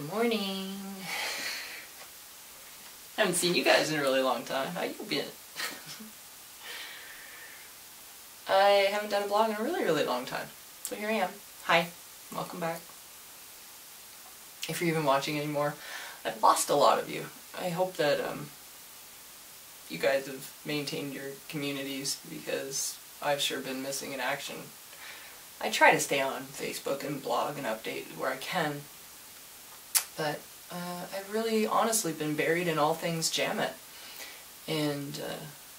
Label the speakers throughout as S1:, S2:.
S1: Good morning. I haven't seen you guys in a really long time. How you been? I haven't done a vlog in a really long time. So here I am. Hi. Welcome back. If you're even watching anymore, I've lost a lot of you. I hope that you guys have maintained your communities, because I've sure been missing in action. I try to stay on Facebook and blog and update where I can, but I've really honestly been buried in all things Jammet. And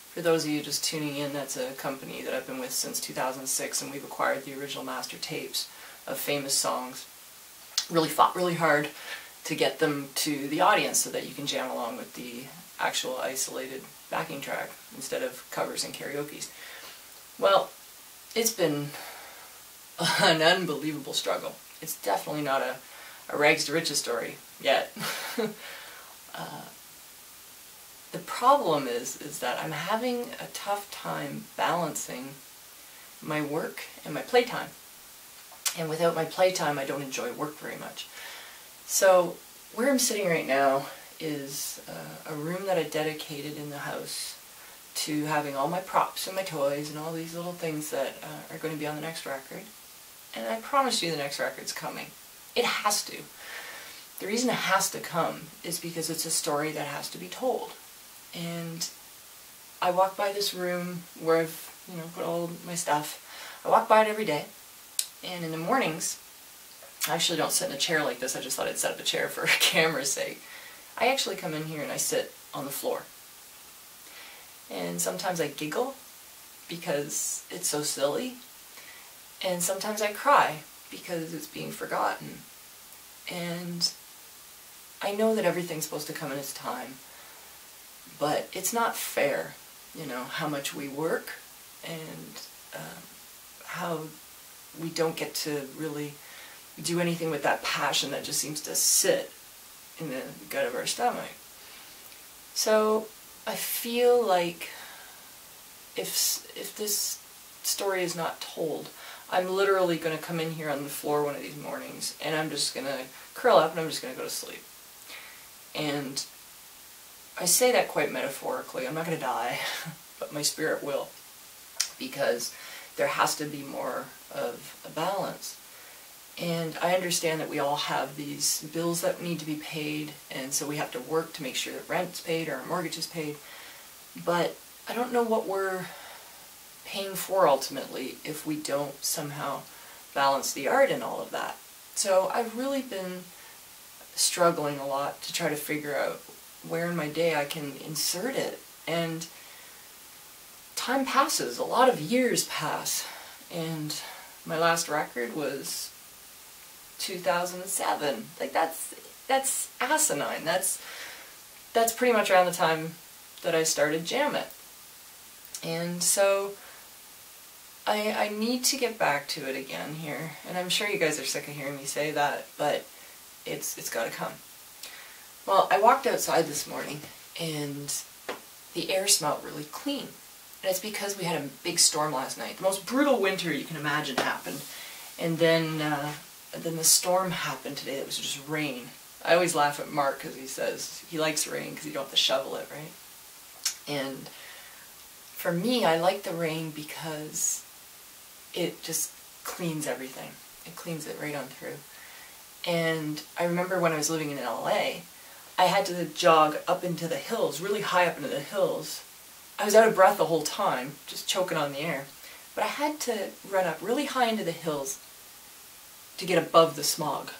S1: for those of you just tuning in, that's a company that I've been with since 2006, and we've acquired the original master tapes of famous songs. Really fought really hard to get them to the audience so that you can jam along with the actual isolated backing track instead of covers and karaoke's. Well, it's been an unbelievable struggle. It's definitely not a rags to riches story yet. The problem is that I'm having a tough time balancing my work and my playtime. And without my playtime, I don't enjoy work very much. So where I'm sitting right now is a room that I dedicated in the house to having all my props and my toys and all these little things that are going to be on the next record. And I promise you the next record's coming. It has to. The reason it has to come is because it's a story that has to be told. And I walk by this room where I've, put all my stuff. I walk by it every day. And in the mornings, I actually don't sit in a chair like this. I just thought I'd set up a chair for camera's sake. I actually come in here and I sit on the floor. And sometimes I giggle because it's so silly. And sometimes I cry because it's being forgotten. And I know that everything's supposed to come in its time, but it's not fair, how much we work and how we don't get to really do anything with that passion that just seems to sit in the gut of our stomach. So I feel like if this story is not told, I'm literally going to come in here on the floor one of these mornings and I'm just going to curl up and I'm just going to go to sleep. And I say that quite metaphorically. I'm not going to die, but my spirit will, because there has to be more of a balance. And I understand that we all have these bills that need to be paid, and so we have to work to make sure that rent's paid or our mortgage is paid. But I don't know what we're paying for ultimately if we don't somehow balance the art and all of that. So I've really been struggling a lot to try to figure out where in my day I can insert it. And time passes, a lot of years pass, and my last record was 2007. Like that's asinine. That's pretty much around the time that I started Jammet. And so I need to get back to it again here, and I'm sure you guys are sick of hearing me say that, but it's got to come. Well, I walked outside this morning and the air smelled really clean. And it's because we had a big storm last night. The most brutal winter you can imagine happened. And then the storm happened today. It was just rain. I always laugh at Mark because he says he likes rain because you don't have to shovel it, right? And for me, I like the rain because it just cleans everything. It cleans it right on through. And I remember when I was living in LA, I had to jog up into the hills, really high up into the hills. I was out of breath the whole time, just choking on the air. But I had to run up really high into the hills to get above the smog.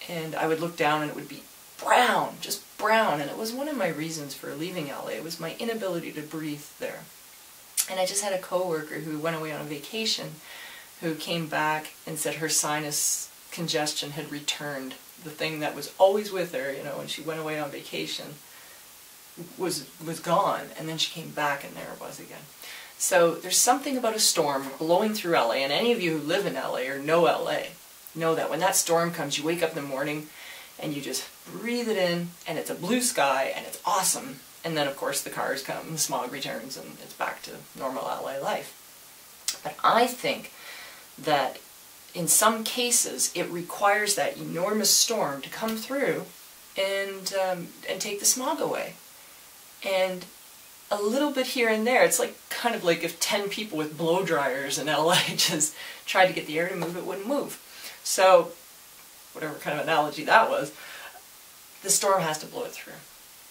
S1: And I would look down and it would be brown, just brown. And it was one of my reasons for leaving LA. It was my inability to breathe there. And I just had a coworker who went away on a vacation who came back and said her sinus congestion had returned. The thing that was always with her, when she went away on vacation, was gone, and then she came back and there it was again. So there's something about a storm blowing through LA, and any of you who live in LA or know LA know that when that storm comes, you wake up in the morning and you just breathe it in, and it's a blue sky and it's awesome. And then of course the cars come, the smog returns, and it's back to normal LA life. But I think that in some cases, it requires that enormous storm to come through and take the smog away. And a little bit here and there, it's like kind of like if 10 people with blow dryers in LA just tried to get the air to move, it wouldn't move. So, whatever kind of analogy that was, the storm has to blow it through.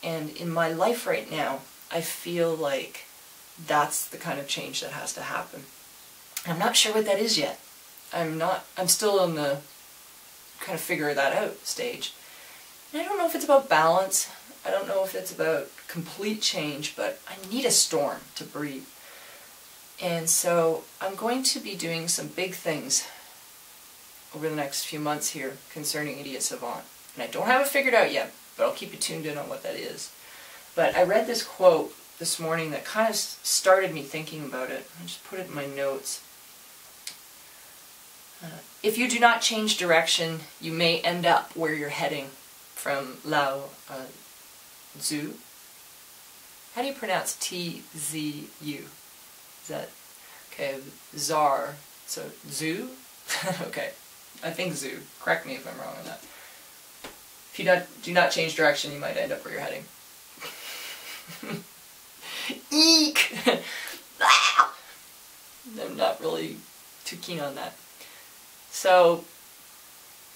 S1: And in my life right now, I feel like that's the kind of change that has to happen. I'm not sure what that is yet. I'm still in the kind of figure that out stage. And I don't know if it's about balance. I don't know if it's about complete change, but I need a storm to breathe. And so I'm going to be doing some big things over the next few months here concerning Idiot Savant. And I don't have it figured out yet, but I'll keep you tuned in on what that is. But I read this quote this morning that kind of started me thinking about it. I just put it in my notes. If you do not change direction, you may end up where you're heading. From Lao Tzu. How do you pronounce T-Z-U? Is that, okay, Czar, so Tzu? Okay, I think Tzu. Correct me if I'm wrong on that. If you do not change direction, you might end up where you're heading. Eek! I'm not really too keen on that. So,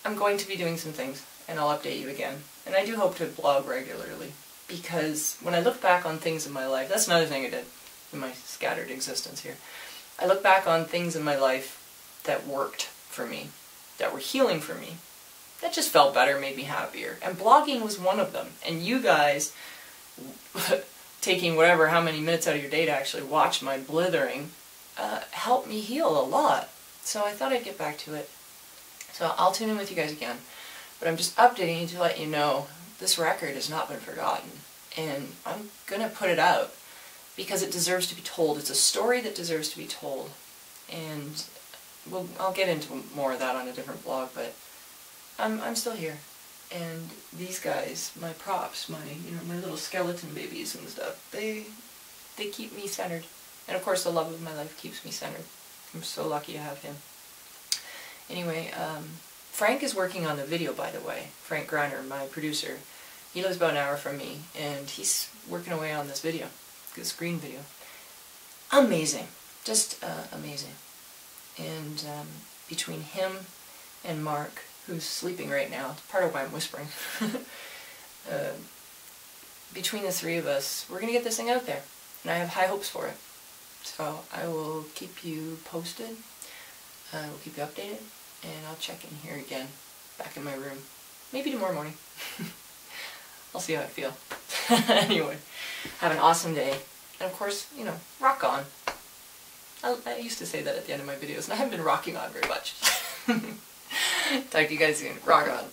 S1: I'm going to be doing some things, and I'll update you again. And I do hope to blog regularly, because when I look back on things in my life, that's another thing I did in my scattered existence here. I look back on things in my life that worked for me, that were healing for me, that just felt better, made me happier. And blogging was one of them. And you guys, taking whatever, how many minutes out of your day to actually watch my blithering, helped me heal a lot. So I thought I'd get back to it. So I'll tune in with you guys again. But I'm just updating you to let you know this record has not been forgotten. And I'm going to put it out because it deserves to be told. It's a story that deserves to be told. And I'll get into more of that on a different blog, but I'm still here. And these guys, my props, my little skeleton babies and stuff, they keep me centered. And of course the love of my life keeps me centered. I'm so lucky to have him. Anyway, Frank is working on the video, by the way. Frank Greiner, my producer. He lives about an hour from me, and he's working away on this video, this green video. Amazing. Just amazing. And between him and Mark, who's sleeping right now, it's part of why I'm whispering, between the three of us, we're going to get this thing out there. And I have high hopes for it. So I will keep you posted. I will keep you updated. And I'll check in here again, back in my room. Maybe tomorrow morning. I'll see how I feel. Anyway, have an awesome day. And of course, rock on. I used to say that at the end of my videos, and I haven't been rocking on very much. Talk to you guys soon. Rock on.